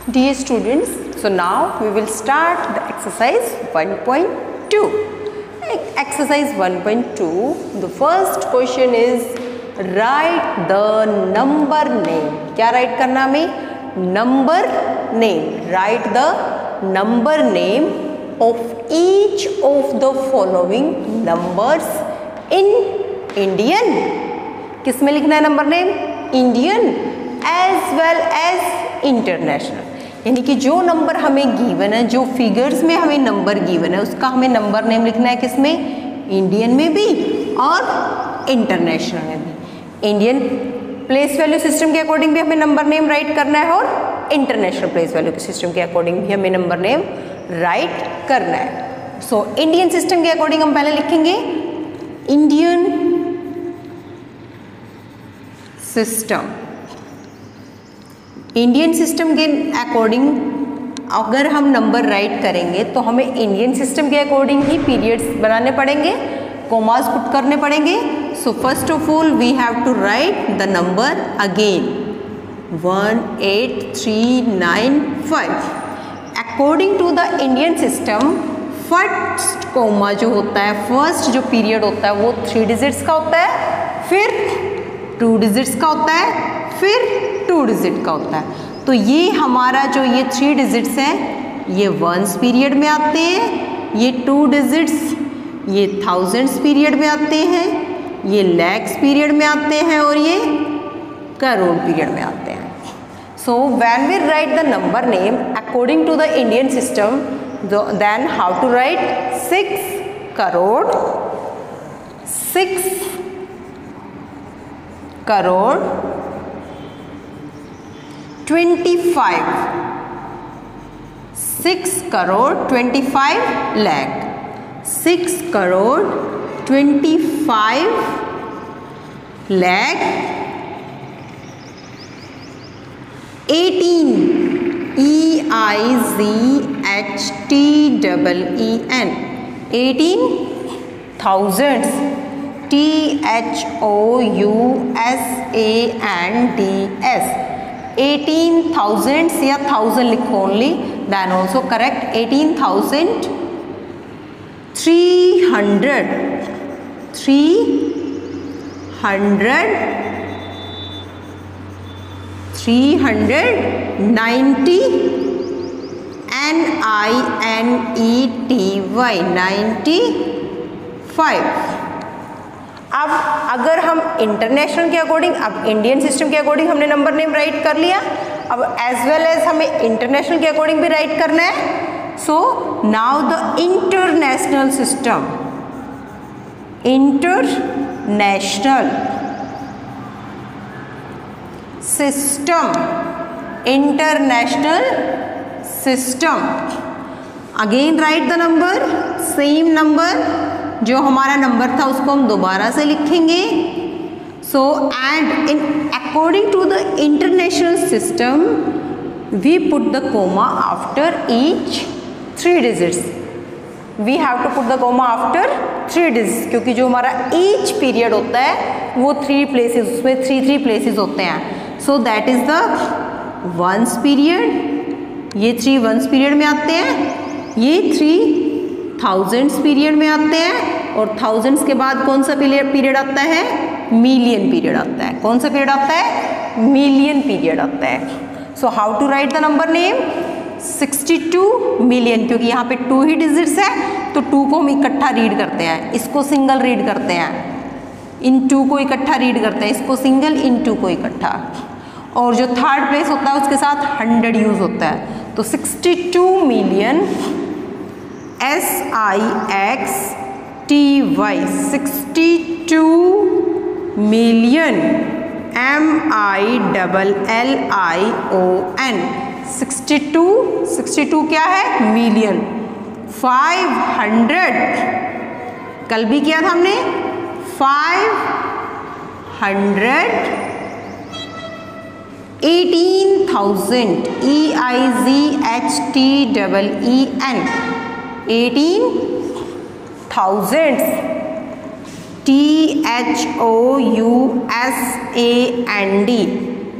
Dear students, so now we will start the exercise 1.2. Exercise 1.2, the first question is write the number name. क्या write करना हमें? Number name. Write the number name of each of the following numbers in Indian. किस में लिखना है number name? Indian as well as international. यानी कि जो नंबर हमें गिवन है, जो फिगर्स में हमें नंबर गिवन है, उसका हमें नंबर नेम लिखना है किसमें? इंडियन में भी और इंटरनेशनल में भी. इंडियन प्लेस वैल्यू सिस्टम के अकॉर्डिंग भी हमें नंबर नेम राइट करना है और इंटरनेशनल प्लेस वैल्यू सिस्टम के अकॉर्डिंग भी हमें नंबर नेम राइट करना है. सो इंडियन सिस्टम के अकॉर्डिंग हम पहले लिखेंगे इंडियन सिस्टम. इंडियन सिस्टम के अकॉर्डिंग अगर हम नंबर राइट करेंगे तो हमें इंडियन सिस्टम के अकॉर्डिंग ही पीरियड्स बनाने पड़ेंगे, कोमास पुट करने पड़ेंगे. So first of all we have to write the number again 18395. According to the Indian system first comma जो होता है, फर्स्ट जो पीरियड होता है वो 3 डिजिट्स का होता है, फिर 2 डिजिट्स का होता है, फिर 2 डिजिट का होता है. तो ये हमारा जो ये 3 डिजिट्स हैं ये वंस पीरियड में आते हैं, ये 2 डिजिट्स ये थाउजेंड्स पीरियड में आते हैं, ये लैक्स पीरियड में आते हैं और ये करोड़ पीरियड में आते हैं. So when we write the number name according to the Indian system, then how to write 6 crore, 6 crore 25, 6 crore 25 lakh, 6 crore 25 lakh 18 EIZHTEEN 18 thousands THOUSANDS 18 thousands या 1000 लिखो only, then also correct. 18,300 390 NINETY 95. अब अगर हम इंटरनेशनल के अकॉर्डिंग, अब इंडियन सिस्टम के अकॉर्डिंग हमने नंबर नेम राइट कर लिया, अब एज वेल एज हमें इंटरनेशनल के अकॉर्डिंग भी राइट करना है. So now the international system, international system, international system. Again write the number, same number जो हमारा नंबर था उसको हम दोबारा से लिखेंगे. So and in according to the international system we put the comma after each 3 digits. We have to put the comma after 3 digits, क्योंकि जो हमारा ईच पीरियड होता है वो 3 प्लेसेस, उसमें 3 प्लेसेस होते हैं. So that is the ones period, ये 3 वंस पीरियड में आते हैं, ये 3 थाउजेंड्स पीरियड में आते हैं, और थाउजेंड्स के बाद कौन सा पीरियड आता है? मिलियन पीरियड आता है. कौन सा पीरियड आता है? मिलियन पीरियड आता है. So how to write the number name? 62 million, क्योंकि यहाँ पे 2 ही डिजिट्स है तो 2 को हम इकट्ठा रीड करते हैं, इसको सिंगल रीड करते हैं, इन 2 को इकट्ठा रीड करते हैं, इसको सिंगल, इन 2 को इकट्ठा, और जो थर्ड प्लेस होता है उसके साथ 100 यूज होता है. तो 62 मिलियन SIXTY 62 मिलियन MILLION 62 क्या है? मिलियन. 500 कल भी किया था हमने, 500 18,000 EIZHTEEN 18,000 THOUSAND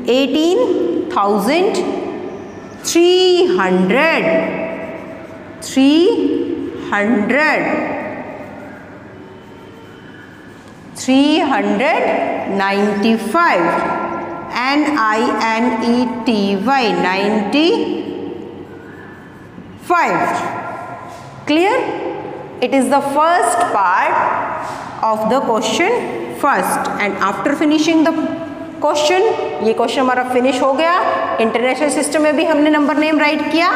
18,000 300 395 NINETY 95. Clear? It is the first part of the question first, and after finishing the question, ये क्वेश्चन हमारा फिनिश हो गया। इंटरनेशनल सिस्टम में भी हमने नंबर नेम राइट किया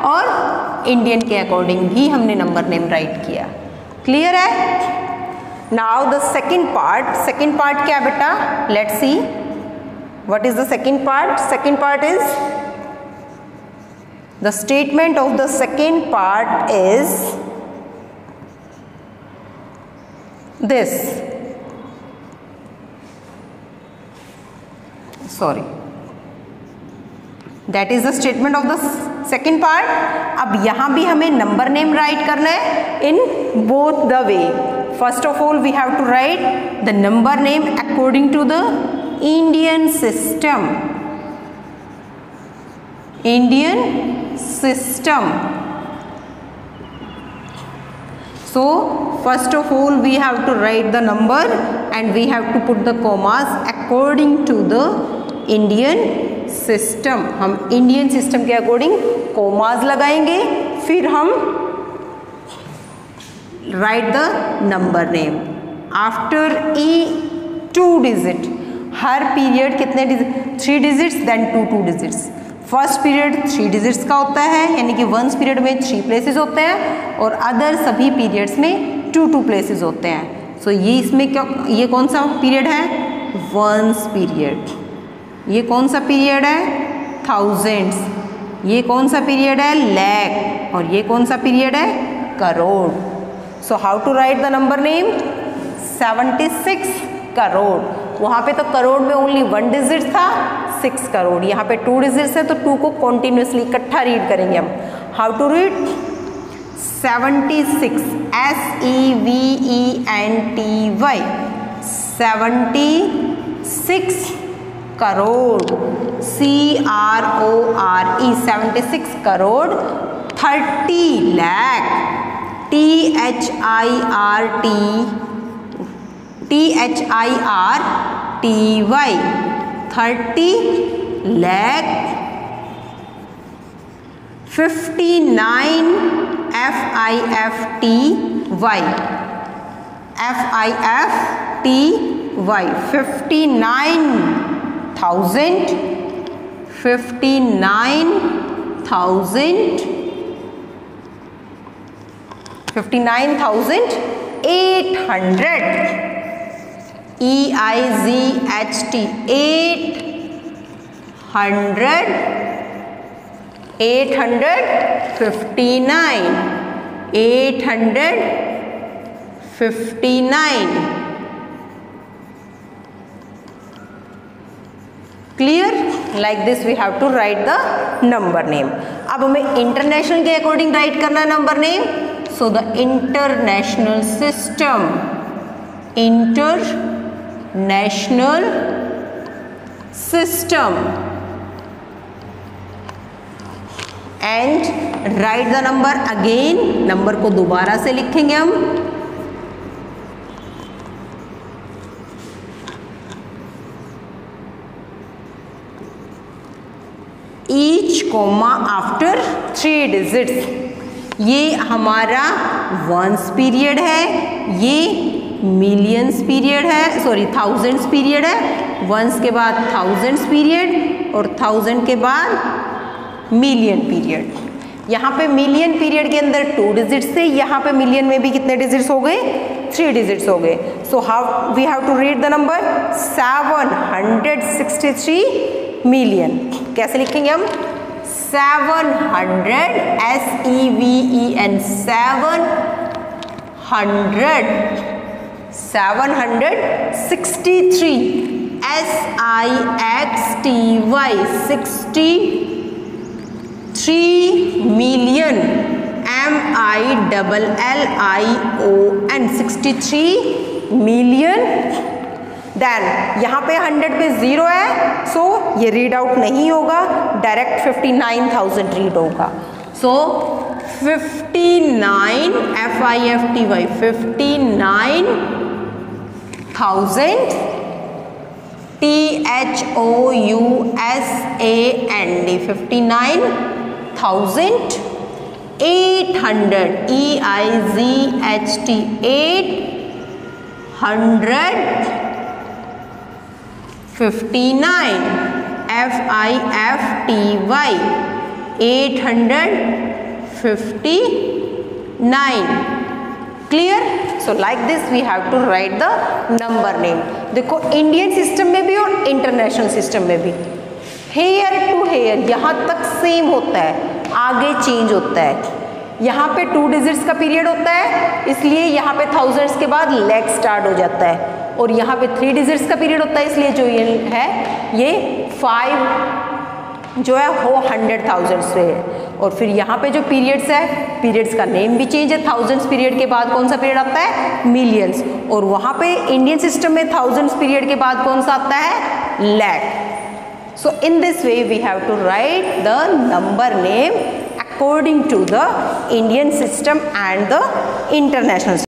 और इंडियन के अकॉर्डिंग भी हमने नंबर नेम राइट किया। क्लियर है? नाउ द सेकंड पार्ट क्या बेटा? Let's see what is the second part. Second part is the statement of the second part is this, sorry, that is the statement of the second part. अब यहां भी हमें number name write करना है in both the ways. First of all we have to write the number name according to the Indian system. So first of all we have to write the number and we have to put the commas according to the Indian system। हम Indian system के according commas लगाएंगे, फिर हम write the number name after ई 2 digit. हर period कितने digit? 3 digits, then 2 digits. First period 3 digits का होता है, यानी कि वंस पीरियड में 3 प्लेसेस होते हैं और अदर सभी पीरियड्स में 2 प्लेसेस होते हैं। सो ये इसमें क्या, ये कौन सा पीरियड है? Ones period. ये कौन सा पीरियड है? थाउजेंड्स। ये कौन सा पीरियड है? लैख। और ये कौन सा पीरियड है? Crore. So how to write the number name? 76 crore. वहाँ पे तो करोड़ में ओनली 1 डिजिट था, 6 करोड़। यहाँ पे 2 डिजिट्स है तो 2 को कॉन्टिन्यूसली इकट्ठा रीड करेंगे हम। How to read? 76 SEVENTY 76 crore CRORE 76 crore 30 lakh THIRTY 30 lakh 59 FIFTY 59,800 EIGHT 859 clear? Like this we have to write the number name. अब हमें इंटरनेशनल के अकॉर्डिंग राइट करना है number name. So the international system, international system and write the number again. Number को दोबारा से लिखेंगे हम। Each comma after 3 digits. ये हमारा वंस पीरियड है, ये मिलियंस पीरियड है, सॉरी थाउजेंड्स पीरियड है। वंस के बाद थाउजेंड्स पीरियड और 1000 के बाद मिलियन पीरियड। यहाँ पे मिलियन पीरियड के अंदर 2 डिजिट्स थे, यहाँ पे मिलियन में भी कितने डिजिट्स हो गए? 3 डिजिट्स हो गए। So how we have to read the number 763 million. कैसे लिखेंगे हम? 700 SEVEN 763 SIXTY 63 million MILLION 63 million। Then यहाँ पे 100 पे 0 है, सो ये रीड आउट नहीं होगा, डायरेक्ट 59,000 रीड होगा। सो 59 FIFTY 59,000 THOUSAND 59,800 EIGHT 859 FIFTY 859. Clear? So like this we have to write the number name. देखो इंडियन सिस्टम में भी और इंटरनेशनल सिस्टम में भी हेयर टू हेयर यहाँ तक सेम होता है, आगे चेंज होता है। यहाँ पे 2 डिजिट्स का पीरियड होता है, इसलिए यहाँ पे थाउजेंड्स के बाद लैख स्टार्ट हो जाता है, और यहाँ पे 3 डिजिट्स का पीरियड होता है, इसलिए जो ये है ये 5 जो है वो 100,000 से है। और फिर यहाँ पे जो पीरियड्स है, पीरियड्स का नेम भी चेंज है, थाउजेंड्स पीरियड के बाद कौन सा पीरियड आता है, मिलियंस, और वहाँ पे इंडियन सिस्टम में थाउजेंड्स पीरियड के बाद कौन सा आता है, lakh. So in this way we have to write the number name according to the Indian system and the international system.